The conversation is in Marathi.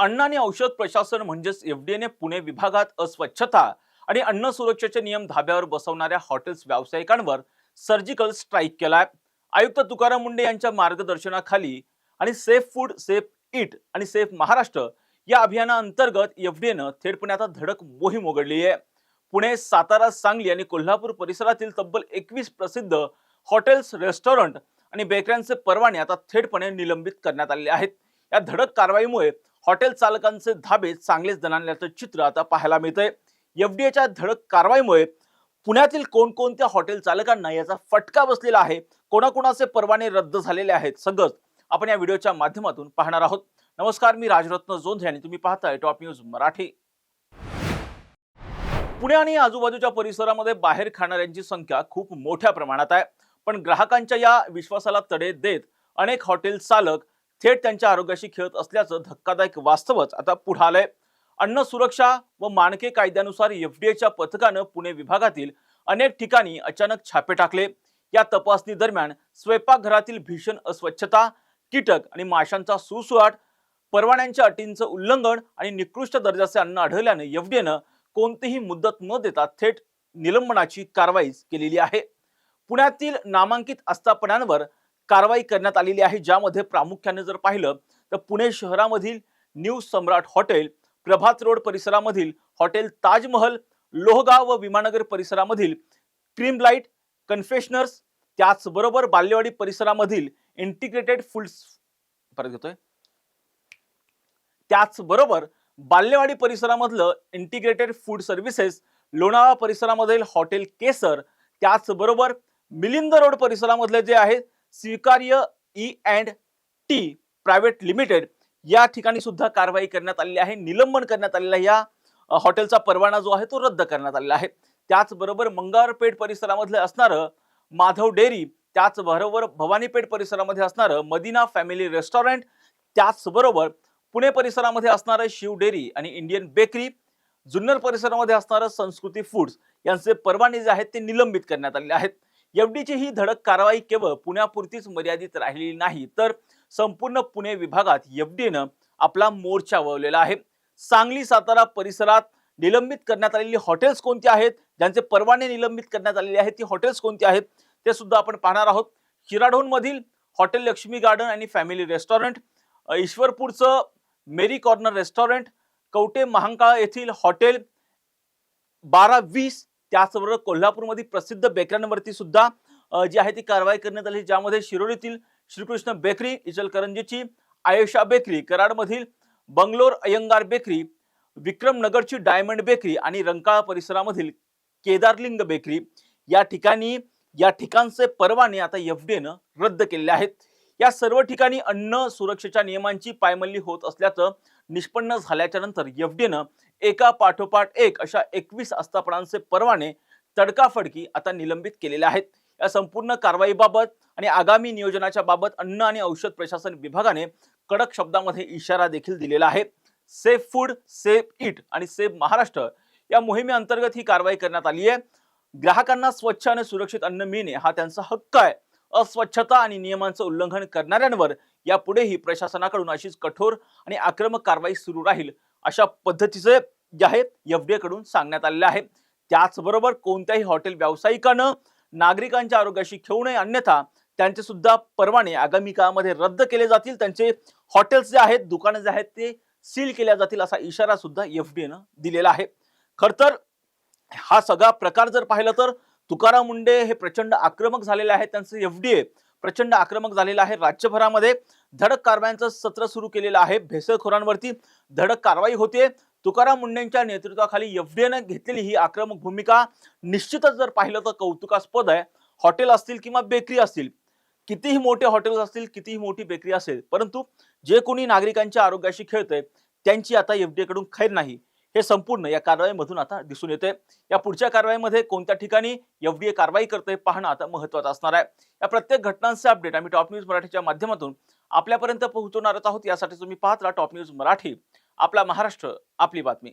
अन्न आणि औषध प्रशासन म्हणजेच एफडीएने पुणे विभागात अस्वच्छता आणि अन्न सुरक्षेचे नियम धाब्यावर बसवणाऱ्या हॉटेल्स व्यावसायिकांवर सर्जिकल स्ट्राईक केलाय। आयुक्त तुकाराम मुंडे यांच्या मार्गदर्शनाखाली आणि सेफ फूड सेफ इट आणि सेफ महाराष्ट्र या अभियानाअंतर्गत एफडीएनं थेट पुण्यात धडक मोहीम उघडली आहे। पुणे, सातारा, सांगली आणि कोल्हापूर परिसरातील तब्बल 21 प्रसिद्ध हॉटेल्स, रेस्टॉरंट आणि बेकऱ्यांचे परवाने आता थेटपणे निलंबित करण्यात आले आहेत। या धडक कारवाईमुळे हॉटेल चालकांचे धाबे चांगलेच दणाणल्याचं चित्र आता पाहायला मिळतंय। एफडीएच्या धडक कारवाईमुळे पुण्यातील कोणकोणत्या हॉटेल चालकांना याचा फटका बसलेला आहे, कोणाकोणाचे परवाने रद्द झालेले आहेत, सगळंच आपण या व्हिडिओच्या माध्यमातून पाहणार आहोत। नमस्कार, मी राजरत्न जोंधळे आणि तुम्ही पाहताय टॉप न्यूज मराठी। पुणे आणि आजूबाजूच्या परिसरामध्ये बाहेर खाणाऱ्यांची संख्या खूप मोठ्या प्रमाणात आहे, पण ग्राहकांच्या या विश्वासाला तडे देत अनेक हॉटेल चालक थेट त्यांच्या आरोग्याशी खेळत असल्याचं धक्कादायक वास्तवच आता पुढे आलंय। अन्न सुरक्षा व मानके कायद्यानुसार एफडीएच्या पथकानं पुणे विभागातील अनेक ठिकाणी अचानक छापे टाकले। या तपासणी दरम्यान स्वयंपाकघरातील भीषण अस्वच्छता, कीटक आणि माशांचा सुळसुळाट, परवान्यांच्या अटींचं उल्लंघन आणि निकृष्ट दर्जाचे अन्न आढळल्याने एफडीएनं कोणतीही मुदत न देता थेट निलंबनाची कारवाई केलेली आहे। पुण्यातील नामांकित आस्थापनांवर कारवाई करण्यात आलेली आहे, ज्यामध्ये प्रामुख्याने जर पाहिलं तर पुणे शहरामधील न्यू सम्राट हॉटेल, प्रभात रोड परिसरामधील हॉटेल ताजमहल, लोहगाव व विमाननगर परिसरामधील क्रीमलाइट कन्फेशनर्स, त्याचबरोबर बालेवाडी परिसरामधील इंटिग्रेटेड फूड्स त्याचबरोबर बालेवाडी परिसरामधलं इंटिग्रेटेड फूड सर्व्हिसेस, लोणावळा परिसरामधील हॉटेल केसर, त्याचबरोबर मिलिंद रोड परिसरामधले जे आहे स्वीकार्य E&T प्रायव्हेट लिमिटेड या ठिकाणी सुद्धा कारवाई करण्यात आलेली आहे, निलंबन करण्यात आलेला आहे। या हॉटेलचा परवाना जो आहे तो रद्द करण्यात आलेला आहे। त्याचबरोबर मंगळवारपेठ परिसरामध्ये असणारं माधव डेअरी, त्याचबरोबर भवानीपेठ परिसरामध्ये असणारं मदिना फॅमिली रेस्टॉरंट, त्याचबरोबर पुणे परिसरामध्ये असणारं शिव डेअरी आणि इंडियन बेकरी, जुन्नर परिसरामध्ये असणारं संस्कृती फूड्स यांचे परवाने जे आहेत ते निलंबित करण्यात आलेले आहेत। एफडीची ही धडक कारवाई केवळ पुण्यापुरतीच मर्यादित राहिलेली नाही, तर संपूर्ण पुणे विभागात एफडीनं आपला मोर्चा वळवलेला आहे। सांगली, सातारा परिसरात निलंबित करण्यात आलेली हॉटेल्स कोणती आहेत, ज्यांचे परवाने निलंबित करण्यात आलेले आहेत ती हॉटेल्स कोणती आहेत ते सुद्धा आपण पाहणार आहोत। शिराढोण मधील हॉटेल लक्ष्मी गार्डन आणि फॅमिली रेस्टॉरंट, ईश्वरपूरचं मेरी कॉर्नर रेस्टॉरंट, कवटे महांकाळ येथील हॉटेल 1220, त्याचबरोबर कोल्हापूरमध्ये प्रसिद्ध बेकऱ्यांवरती सुद्धा जी आहे ती कारवाई करण्यात आली, ज्यामध्ये शिरोळीतील श्रीकृष्ण बेकरी, इचलकरंजीची आयेशा बेकरी, कराडमधील बंगलोर अयंगार बेकरी, विक्रमनगरची डायमंड बेकरी आणि रंकाळा परिसरामधील केदारलिंग बेकरी या ठिकाणचे परवाने आता एफडीनं रद्द केलेले आहेत। या सर्व ठिकाणी अन्न सुरक्षेच्या नियमांची पायमल्ली होत असल्याचं निष्पन्न झाल्याच्या नंतर एफडीनं एका पाठोपाठ एक अशा 21 आस्थापनांचे परवाने तडकाफडकी आता निलंबित केलेले आहेत। या संपूर्ण कारवाईबाबत आणि आगामी नियोजनाच्या बाबत अन्न आणि औषध प्रशासन विभागाने कडक शब्दांमध्ये इशारा देखील दिलेला आहे। सेफ फूड सेफ इट आणि सेफ महाराष्ट्र या मोहिमेअंतर्गत ही कारवाई करण्यात आली आहे। ग्राहकांना स्वच्छ आणि सुरक्षित अन्न मिळणे हा त्यांचा हक्क आहे। अस्वच्छता आणि नियमांचं उल्लंघन करणाऱ्यांवर यापुढेही प्रशासनाकडून अशीच कठोर आणि आक्रमक कारवाई सुरू राहील, अशा पद्धतीचे जे आहे एफडीए कडून सांगण्यात आलेले आहे। त्याचबरोबर कोणत्याही हॉटेल व्यावसायिकानं नागरिकांच्या आरोग्याशी खेळू नये, अन्यथा त्यांचे सुद्धा परवाने आगामी काळामध्ये रद्द केले जातील, त्यांचे हॉटेल्स जे आहेत, दुकानं जे आहेत ते सील केल्या जातील, असा इशारा सुद्धा एफडीएनं दिलेला आहे। खरं तर हा सगळा प्रकार जर पाहिलं तर तुकाराम मुंडे हे प्रचंड आक्रमक झालेले आहेत, त्यांचं एफडीए प्रचंड आक्रमक झालेलं आहे। राज्यभरामध्ये धडक कारवायांचं सत्र सुरू केलेलं आहे, भेसळखोरांवरती धडक कारवाई होते। तुकाराम मुंडेंच्या नेतृत्वाखाली एफडीएनं घेतलेली ही आक्रमक भूमिका निश्चितच जर पाहिलं तर कौतुकास्पद आहे। हॉटेल असतील किंवा बेकरी असतील, कितीही मोठे हॉटेल्स असतील, कितीही मोठी बेकरी असेल, परंतु जे कोणी नागरिकांच्या आरोग्याशी खेळतंय त्यांची आता एफडीए कडून खैर नाही, हे संपूर्ण या कारवाईमधून आता दिसून येते। या पुढच्या कारवाईमध्ये कोणत्या ठिकाणी एफडीए कारवाई करते पाहणं आता महत्त्वाचं असणार आहे। या प्रत्येक घटनांचे अपडेट आम्ही टॉप न्यूज मराठीच्या माध्यमातून आपल्यापर्यंत पोहोचवणार आहोत। यासाठी तुम्ही पाहत राहा टॉप न्यूज मराठी, आपला महाराष्ट्र, आपली बातमी।